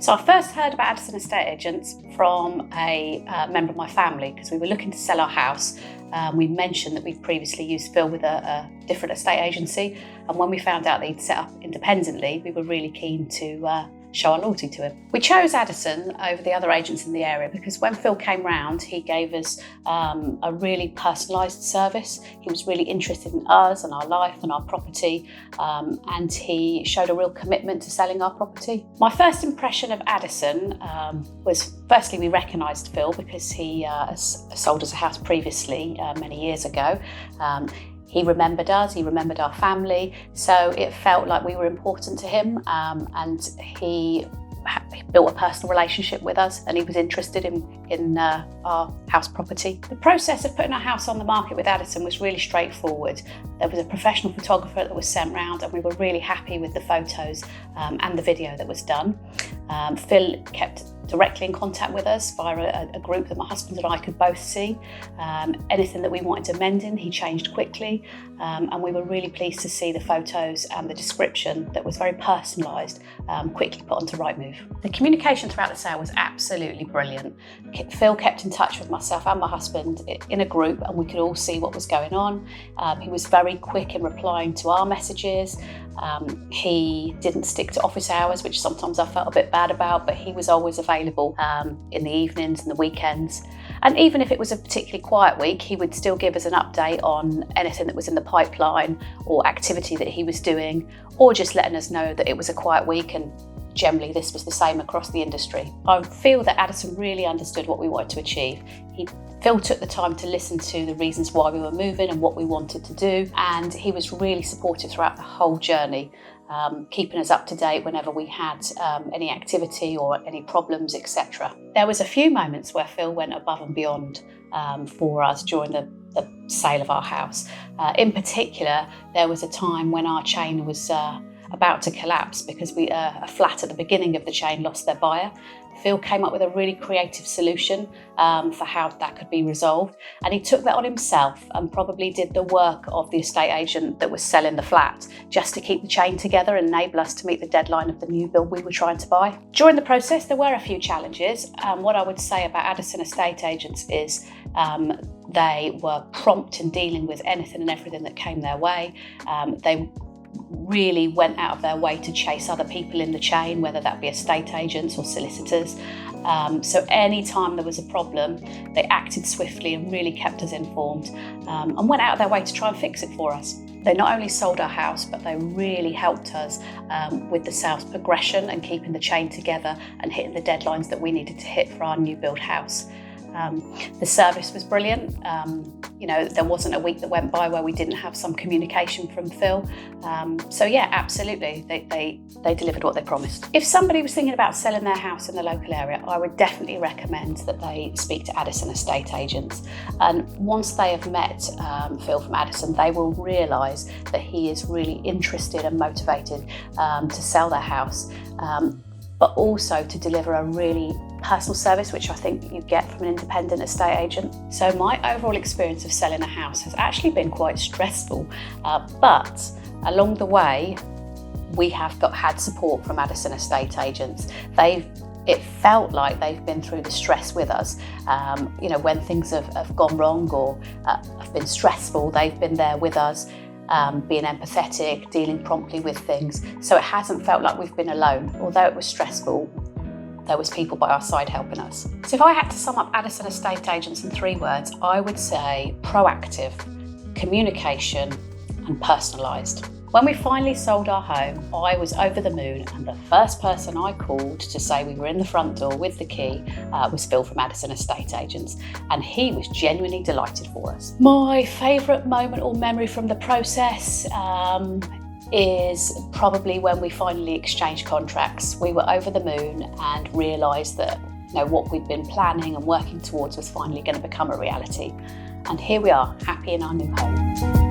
So I first heard about Addison Estate Agents from a member of my family because we were looking to sell our house. We mentioned that we'd previously used Phil with a different estate agency, and when we found out that he'd set up independently, we were really keen to show our loyalty to him. We chose Addison over the other agents in the area because when Phil came round, he gave us a really personalised service. He was really interested in us and our life and our property, and he showed a real commitment to selling our property. My first impression of Addison was, firstly, we recognised Phil because he sold us a house previously many years ago. He remembered us, he remembered our family, so it felt like we were important to him, and he built a personal relationship with us, and he was interested in our house property. The process of putting our house on the market with Addison was really straightforward. There was a professional photographer that was sent round, and we were really happy with the photos and the video that was done. Phil kept directly in contact with us via a group that my husband and I could both see. Anything that we wanted amending, he changed quickly, and we were really pleased to see the photos and the description that was very personalised quickly put onto Rightmove. The communication throughout the sale was absolutely brilliant. Phil kept in touch with myself and my husband in a group, and we could all see what was going on. He was very quick in replying to our messages. He didn't stick to office hours, which sometimes I felt a bit bad about, but he was always available in the evenings and the weekends. And even if it was a particularly quiet week, he would still give us an update on anything that was in the pipeline or activity that he was doing, or just letting us know that it was a quiet week, and generally this was the same across the industry. I feel that Addison really understood what we wanted to achieve. Phil took the time to listen to the reasons why we were moving and what we wanted to do, and he was really supportive throughout the whole journey, keeping us up to date whenever we had any activity or any problems, etc. There was a few moments where Phil went above and beyond for us during the sale of our house. In particular, there was a time when our chain was about to collapse because a flat at the beginning of the chain lost their buyer. Phil came up with a really creative solution for how that could be resolved, and he took that on himself and probably did the work of the estate agent that was selling the flat just to keep the chain together and enable us to meet the deadline of the new build we were trying to buy. During the process, there were a few challenges. What I would say about Addison Estate Agents is they were prompt in dealing with anything and everything that came their way. They really went out of their way to chase other people in the chain, whether that be estate agents or solicitors. So any time there was a problem, they acted swiftly and really kept us informed, and went out of their way to try and fix it for us. They not only sold our house, but they really helped us with the sales progression and keeping the chain together and hitting the deadlines that we needed to hit for our new build house. The service was brilliant. There wasn't a week that went by where we didn't have some communication from Phil. So yeah, absolutely, they delivered what they promised. If somebody was thinking about selling their house in the local area, I would definitely recommend that they speak to Addison Estate Agents. And once they have met Phil from Addison, they will realise that he is really interested and motivated to sell their house, but also to deliver a really personal service, which I think you get from an independent estate agent. So my overall experience of selling a house has actually been quite stressful, but along the way, we have had support from Addison Estate Agents. It felt like they've been through the stress with us. When things have gone wrong or have been stressful, they've been there with us, being empathetic, dealing promptly with things. So it hasn't felt like we've been alone. Although it was stressful, there was people by our side helping us. So if I had to sum up Addison Estate Agents in 3 words, I would say proactive, communication, and personalised. When we finally sold our home, I was over the moon, and the first person I called to say we were in the front door with the key was Phil from Addison Estate Agents, and he was genuinely delighted for us. My favourite moment or memory from the process is probably when we finally exchanged contracts. We were over the moon and realised that what we'd been planning and working towards was finally going to become a reality. And here we are, happy in our new home.